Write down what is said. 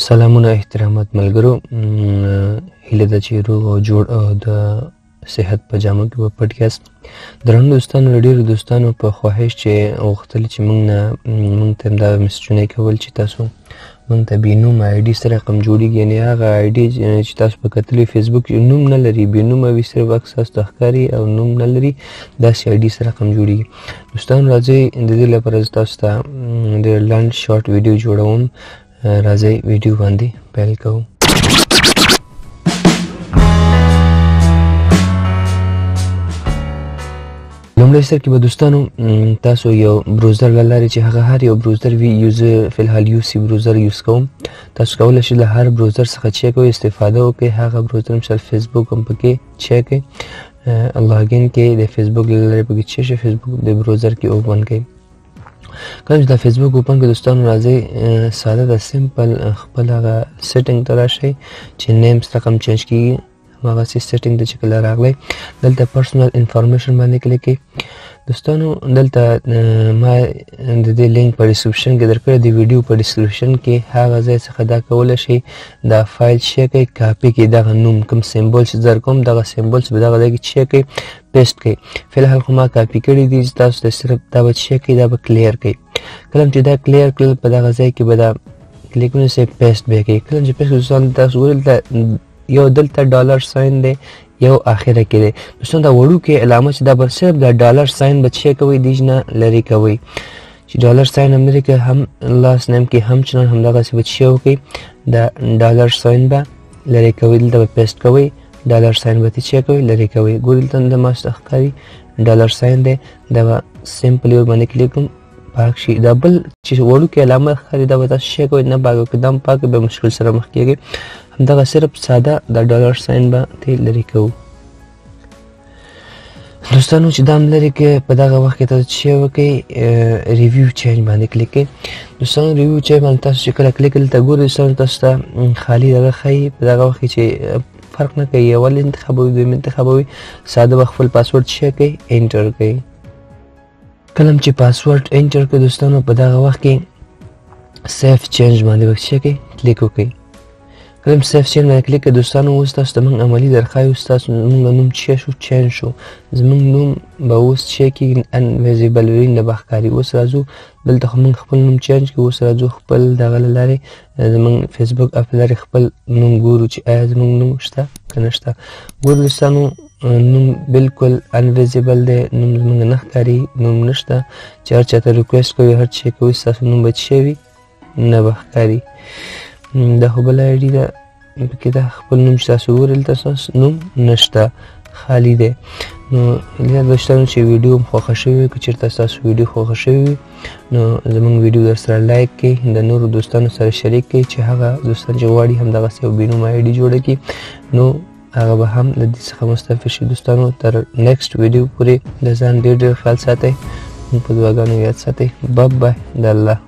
سلامونه احترامات ملګرو هیله ده چې روغ او جوړ او د صحت په جامه کې به پټ یاست درنو دوستانو له ډېرو دوستانو په خواهش چې غوښتل چې موږ ته دا مسجونه کول چې تاسو موږ ته بې نومه آیډي سره رقم جوړېږي یعنې هغه آیډي چې تاسو په کتلې فیسبوک نوم نه لري بې نومه وي صرف عکس تاسو ته ښکاري او نوم نه لري داسې آیډي سره رقم جوړېږي دوستانو راځئ د دې لپاره زه تاسو ته ډېر لنډ شارټ ویډیو جوړوم راځئ ویډیو باندې پیل کوو لومړی سر کې به دوستانو تاسو یو بروزر له لارې چې هغه هر یو بروزر وي زه فلحال UC بروزر یوز کوم تاسو کولی شئ له هر بروزر څخه چیک کوئ استفاده وکړئ هغه بروزر مثال فیسبوک هم پکې چیک کړئ لاګین کې د فیسبوک له لارې پکې چیک شئ فیسبوک د بروزر کې اوپن کړئ کله چې دا فیسبوک اوپن کړئ دوستانو راځئ ساده د سمپل خپل هغه سیټینګ ته راشئ چې نیمز رقم چینج کېږي هماغسې سیټینګ ته چې کله راغلی دلته پرسنل انفارمیشن باندې کلیک کړئ دوستانو دلته ما د دې لینک په ډسکرپشن کې درکړی د ویډیو په ډسکرپشن کې هغه ځای څخه دا کولی شئ دا فایل چیک کړئ کاپي کړئ دغه نوم کوم سمبول چې در کوم دغه سمبولز به دغه ځای کې چیک کړئ پیسټ کړئ فلحال خو ما کاپي کړي دي تاسو ته صرف دا به چیک کړئ دا به کلیر کړئ کله چې دا کلیر کړل په دغه ځای کې به دا کلیک ونیسئ پیسټ به یې کړئ کله چې پیسټ دوستانو تاسو ګورئ یو دلته ډالر ساین دی یو آخره کې دی دوستانو دا وړوکې علامه چې دا به صرف دا ډالر ساین به چیک کوئ دیج نه لرې کوئ چې ډالر ساین هم لرې کوئ هم لاس نیم کې هم چنان همدغسې به چی وکړئ دا ډالر ساین به لرې کوئ دلته به پیسټ کوئ ډالر ساین به چیک کوئ لرې کوئ ګورئ دلته د ما څخه ښکاري ډالر ساین دی دا به سمپل یو باندې کلیک کړم پاک شي دا بل چې وړوکې علامه ښکاري دا به تاسو چیک کوئ نه پاک وکړئ دا هم پاک به مشکل سره مخ کېږئ همدغه صرف ساده د ډالر ساین به ترې لرې کوو دوستانو چې دا هم لرې کړئ په دغه وخت کې تاسو چې وکړئ ریویو چینج باندې کلیک کړئ دوستانو ریویو چینج باندې تاسو چې کله کلیک دلته ګورئ دوستانو تاسو ته خالي دغه ښایي په دغه وخت کې چې فرق نه کوي اول انتخابوي دویم انتخابوي ساده به خپل پاسورډ چیک کړئ انټر کړئ کله چې پاسورډ انټر کړئ دوستانو په دغه وخت کې سیف چینج باندې به چیک کړئ کلیک وکړئ کله چې سیف چینج باندې کلیک کړئ دوستانو اوس تاسو ته موږ عملي درښایو اوس تاسو زموږ نوم چی شو چینج شو زموږ نوم به اوس چی کېږي انویزیبل وي نه به ښکاري اوس راځو دلته خو موږ خپل نوم چینج کړو اوس راځو خپل دغه له لارې زموږ فیسبوک اپ له لارې خپل نوم ګورو چې آیا زموږ نوم شته که نه شته ګورو دوستانو نوم بالکل انویزیبل دی نوم زموږ نه ښکاري نوم نشته چې هر چاته ریکویسټ کوئ هر چی کوئ ستاسو نوم به چی وي نه به ښکاري دا خو بله آیډي ده پکې دا خپل نوم چې تاسو ګورئ دلته ستاسو نوم نشته خالي دی نو هیله ده دوستانو چې ویډیو هم خوښه شوې وي که چېرته ستاسو ویډیو خوښه شوې وي نو زموږ ویډیو در سره لایک کړئ د نورو دوستانو سره شریک کړئ چې هغه دوستان چې غواړي همدغسې یو بې نومه آیډي جوړه کړي نو هغه به هم له دې څخه مستفید شي دوستانو تر نیکسټ ویډیو پورې د ځان ډېر ډېر خیال ساتئ په دعاګانو یاد ساتئ بای د الله